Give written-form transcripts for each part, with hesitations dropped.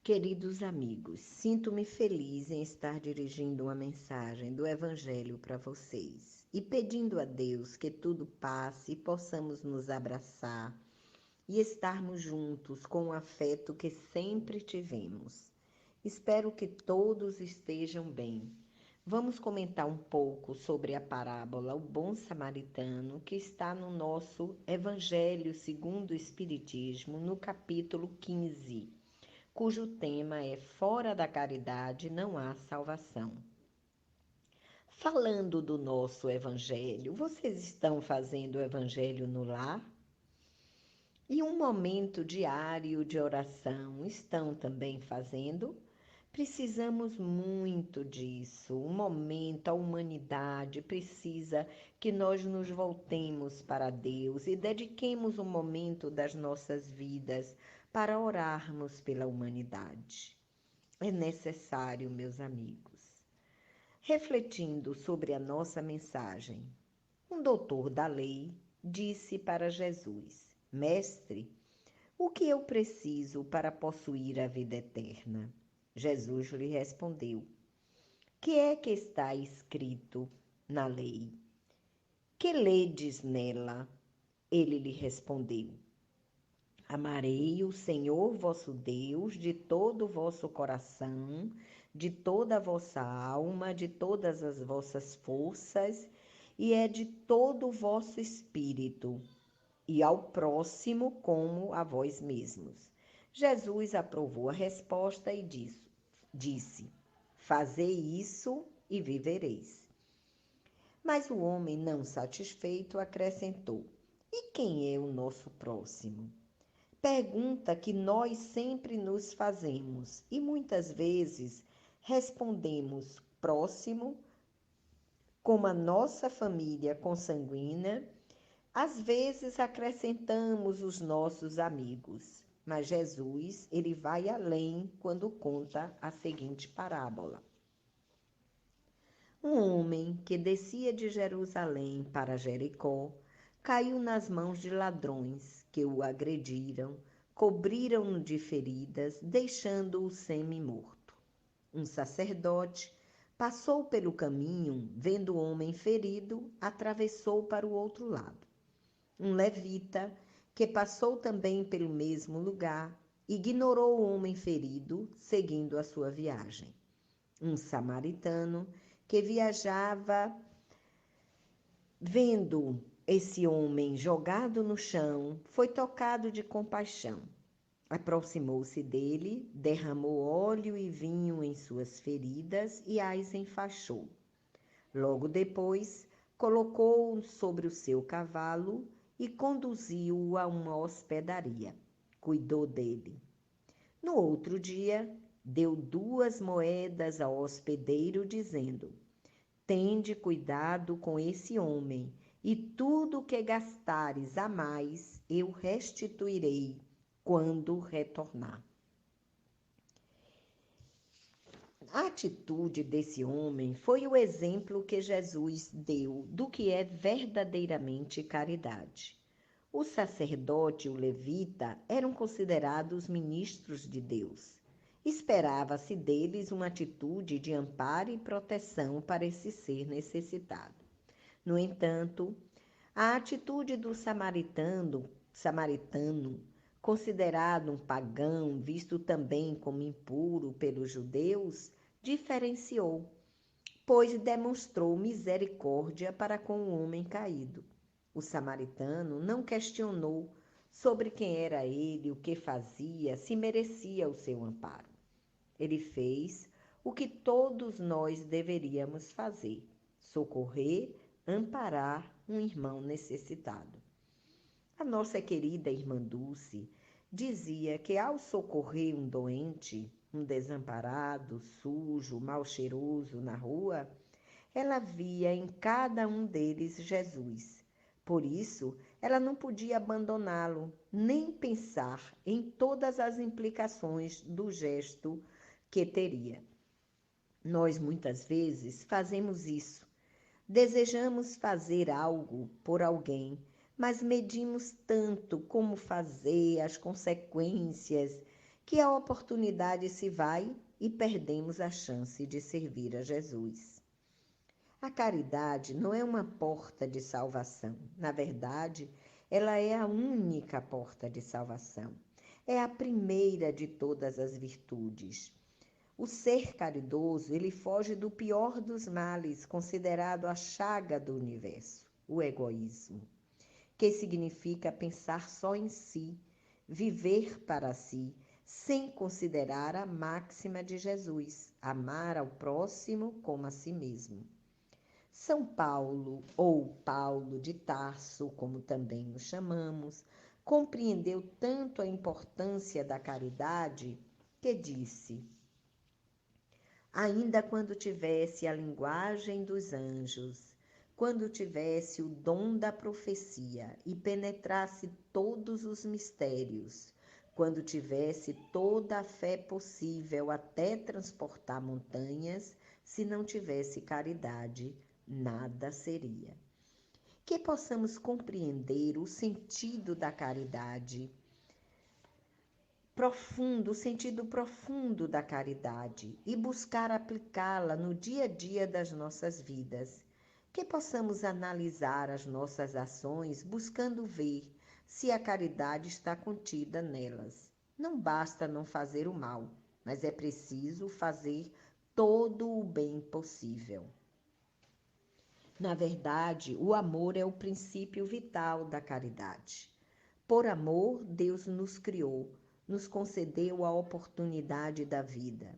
Queridos amigos, sinto-me feliz em estar dirigindo uma mensagem do Evangelho para vocês e pedindo a Deus que tudo passe e possamos nos abraçar e estarmos juntos com o afeto que sempre tivemos. Espero que todos estejam bem. Vamos comentar um pouco sobre a parábola O Bom Samaritano, que está no nosso Evangelho segundo o Espiritismo, no capítulo 15. Cujo tema é Fora da caridade não há salvação. Falando do nosso evangelho, vocês estão fazendo o evangelho no lar? E um momento diário de oração estão também fazendo? Precisamos muito disso. Um momento, a humanidade precisa que nós nos voltemos para Deus e dediquemos um momento das nossas vidas para orarmos pela humanidade. É necessário, meus amigos. Refletindo sobre a nossa mensagem, um doutor da lei disse para Jesus: Mestre, o que eu preciso para possuir a vida eterna? Jesus lhe respondeu: Que é que está escrito na lei? Que ledes nela? Ele lhe respondeu: Amarei o Senhor vosso Deus de todo o vosso coração, de toda a vossa alma, de todas as vossas forças, e é de todo o vosso espírito, e ao próximo como a vós mesmos. Jesus aprovou a resposta e disse: Fazei isso e vivereis. Mas o homem, não satisfeito, acrescentou: E quem é o nosso próximo? Pergunta que nós sempre nos fazemos e muitas vezes respondemos próximo, como a nossa família consanguínea, às vezes acrescentamos os nossos amigos. Mas Jesus, ele vai além quando conta a seguinte parábola. Um homem que descia de Jerusalém para Jericó caiu nas mãos de ladrões que o agrediram, cobriram-no de feridas, deixando-o semi-morto. Um sacerdote passou pelo caminho, vendo o homem ferido, atravessou para o outro lado. Um levita, que passou também pelo mesmo lugar, ignorou o homem ferido, seguindo a sua viagem. Um samaritano, que viajava, vendo esse homem jogado no chão, foi tocado de compaixão. Aproximou-se dele, derramou óleo e vinho em suas feridas e as enfaixou. Logo depois, colocou-o sobre o seu cavalo e conduziu-o a uma hospedaria. Cuidou dele. No outro dia, deu 2 moedas ao hospedeiro, dizendo: Tende cuidado com esse homem, e tudo o que gastares a mais eu restituirei quando retornar. A atitude desse homem foi o exemplo que Jesus deu do que é verdadeiramente caridade. O sacerdote e o levita eram considerados ministros de Deus. Esperava-se deles uma atitude de amparo e proteção para esse ser necessitado. No entanto, a atitude do samaritano, considerado um pagão, visto também como impuro pelos judeus, diferenciou, pois demonstrou misericórdia para com o homem caído. O samaritano não questionou sobre quem era ele, o que fazia, se merecia o seu amparo. Ele fez o que todos nós deveríamos fazer: socorrer, amparar um irmão necessitado. A nossa querida irmã Dulce dizia que ao socorrer um doente, um desamparado, sujo, mal cheiroso na rua, ela via em cada um deles Jesus. Por isso, ela não podia abandoná-lo, nem pensar em todas as implicações do gesto que teria. Nós muitas vezes fazemos isso. Desejamos fazer algo por alguém, mas medimos tanto como fazer, as consequências, que a oportunidade se vai e perdemos a chance de servir a Jesus. A caridade não é uma porta de salvação. Na verdade, ela é a única porta de salvação. É a primeira de todas as virtudes. O ser caridoso, ele foge do pior dos males, considerado a chaga do universo, o egoísmo, que significa pensar só em si, viver para si, sem considerar a máxima de Jesus, amar ao próximo como a si mesmo. São Paulo, ou Paulo de Tarso, como também o chamamos, compreendeu tanto a importância da caridade que disse: ainda quando tivesse a linguagem dos anjos, quando tivesse o dom da profecia e penetrasse todos os mistérios, quando tivesse toda a fé possível até transportar montanhas, se não tivesse caridade, nada seria. Que possamos compreender o sentido da caridade profundo, o sentido profundo da caridade e buscar aplicá-la no dia a dia das nossas vidas. Que possamos analisar as nossas ações buscando ver se a caridade está contida nelas. Não basta não fazer o mal, mas é preciso fazer todo o bem possível. Na verdade, o amor é o princípio vital da caridade. Por amor, Deus nos criou, nos concedeu a oportunidade da vida.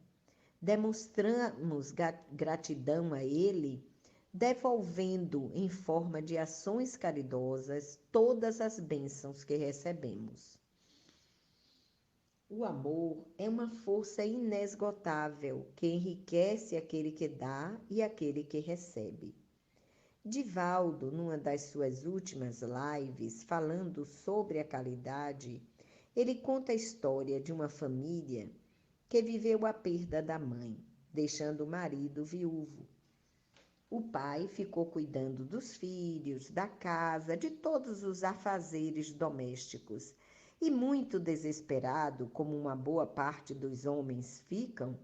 Demonstramos gratidão a Ele, devolvendo em forma de ações caridosas todas as bênçãos que recebemos. O amor é uma força inesgotável que enriquece aquele que dá e aquele que recebe. Divaldo, numa das suas últimas lives, falando sobre a caridade, ele conta a história de uma família que viveu a perda da mãe, deixando o marido viúvo. O pai ficou cuidando dos filhos, da casa, de todos os afazeres domésticos e, muito desesperado, como uma boa parte dos homens ficam,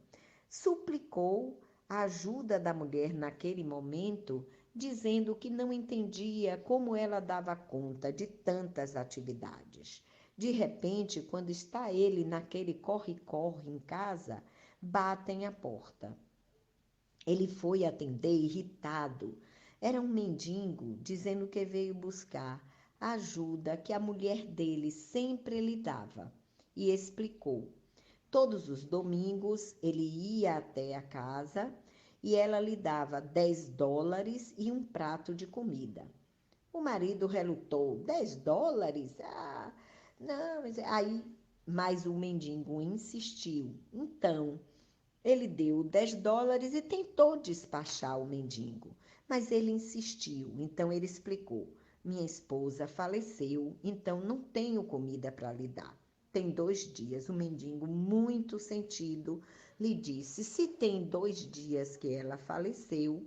suplicou a ajuda da mulher naquele momento, dizendo que não entendia como ela dava conta de tantas atividades. De repente, quando está ele naquele corre-corre em casa, batem à porta. Ele foi atender irritado. Era um mendigo dizendo que veio buscar a ajuda que a mulher dele sempre lhe dava. E explicou. Todos os domingos ele ia até a casa e ela lhe dava $10 e um prato de comida. O marido relutou: $10? Ah, não. Mas o mendigo insistiu. Então, ele deu $10 e tentou despachar o mendigo, mas ele insistiu. Então ele explicou: minha esposa faleceu, então não tenho comida para lhe dar. Tem 2 dias. O mendigo, muito sentido, lhe disse: se tem 2 dias que ela faleceu,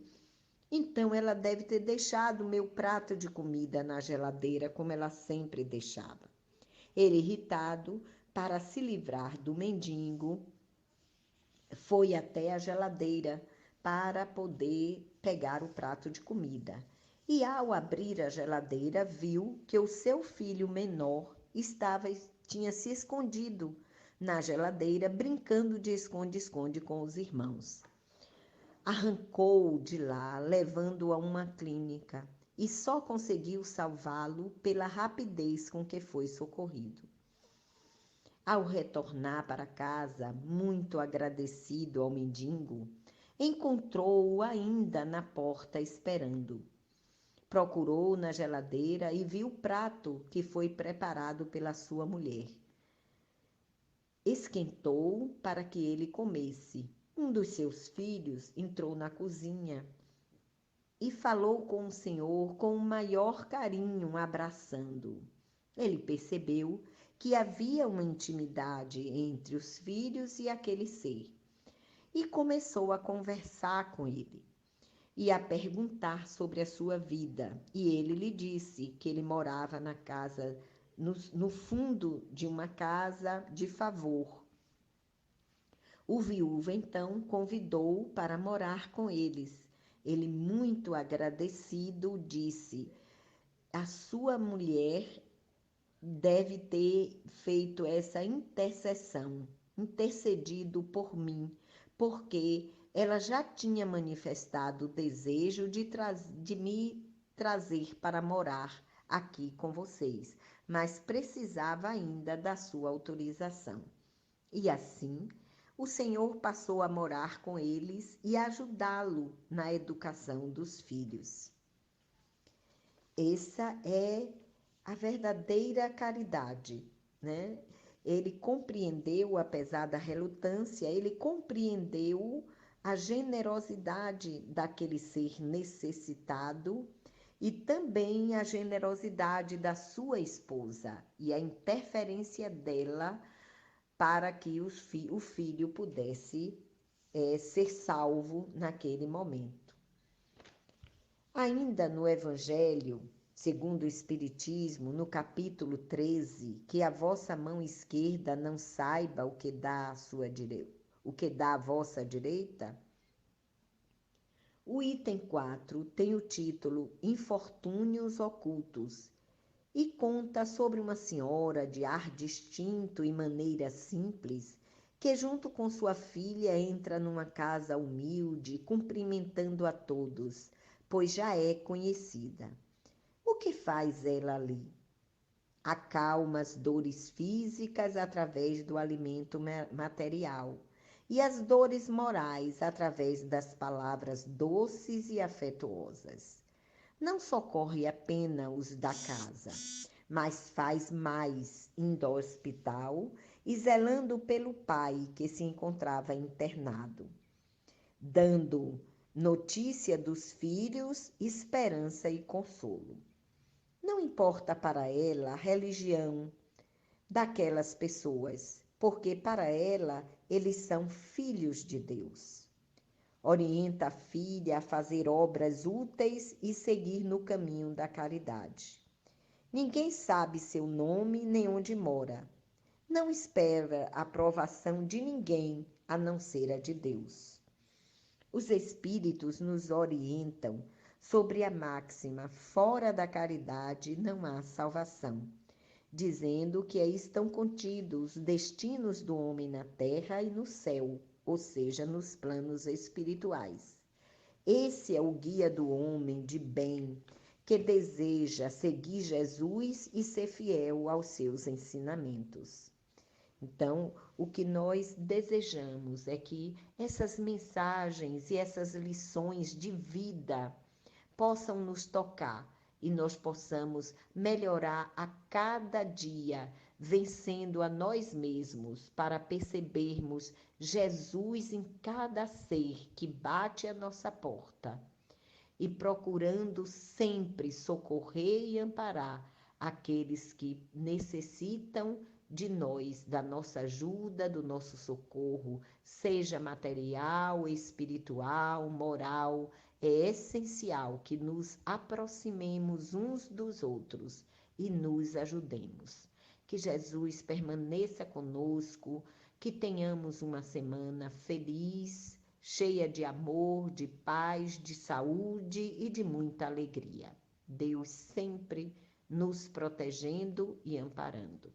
então ela deve ter deixado meu prato de comida na geladeira, como ela sempre deixava. Ele, irritado, para se livrar do mendigo, foi até a geladeira para poder pegar o prato de comida. E ao abrir a geladeira, viu que o seu filho menor tinha se escondido na geladeira, brincando de esconde-esconde com os irmãos. Arrancou-o de lá, levando-o a uma clínica, e só conseguiu salvá-lo pela rapidez com que foi socorrido. Ao retornar para casa, muito agradecido ao mendigo, encontrou-o ainda na porta esperando. Procurou na geladeira e viu o prato que foi preparado pela sua mulher. Esquentou para que ele comesse. Um dos seus filhos entrou na cozinha e falou com o senhor com o maior carinho, abraçando-o. Ele percebeu que havia uma intimidade entre os filhos e aquele ser, e começou a conversar com ele e a perguntar sobre a sua vida. E ele lhe disse que ele morava na casa, no fundo de uma casa de favor, O viúvo, então, convidou-o para morar com eles. Ele, muito agradecido, disse: a sua mulher deve ter feito essa intercessão, intercedido por mim, porque ela já tinha manifestado o desejo de me trazer para morar aqui com vocês, mas precisava ainda da sua autorização. E assim, o Senhor passou a morar com eles e ajudá-lo na educação dos filhos. Essa é a verdadeira caridade, né? Ele compreendeu, apesar da relutância, ele compreendeu a generosidade daquele ser necessitado e também a generosidade da sua esposa e a interferência dela para que o filho pudesse ser salvo naquele momento. Ainda no Evangelho, segundo o Espiritismo, no capítulo 13, que a vossa mão esquerda não saiba o que dá à vossa direita, o item 4 tem o título Infortúnios Ocultos e conta sobre uma senhora de ar distinto e maneira simples que, junto com sua filha, entra numa casa humilde, cumprimentando a todos, pois já é conhecida. O que faz ela ali? Acalma as dores físicas através do alimento material e as dores morais através das palavras doces e afetuosas. Não socorre apenas os da casa, mas faz mais, indo ao hospital e zelando pelo pai que se encontrava internado, dando notícia dos filhos, esperança e consolo. Não importa para ela a religião daquelas pessoas, porque para ela eles são filhos de Deus. Orienta a filha a fazer obras úteis e seguir no caminho da caridade. Ninguém sabe seu nome nem onde mora. Não espera a aprovação de ninguém a não ser a de Deus. Os Espíritos nos orientam sobre a máxima: fora da caridade não há salvação, dizendo que aí estão contidos os destinos do homem na terra e no céu, ou seja, nos planos espirituais. Esse é o guia do homem de bem que deseja seguir Jesus e ser fiel aos seus ensinamentos. Então, o que nós desejamos é que essas mensagens e essas lições de vida possam nos tocar e nós possamos melhorar a cada dia, vencendo a nós mesmos para percebermos Jesus em cada ser que bate à nossa porta e procurando sempre socorrer e amparar aqueles que necessitam de nós, da nossa ajuda, do nosso socorro, seja material, espiritual, moral. É essencial que nos aproximemos uns dos outros e nos ajudemos. Que Jesus permaneça conosco, que tenhamos uma semana feliz, cheia de amor, de paz, de saúde e de muita alegria. Deus sempre nos protegendo e amparando.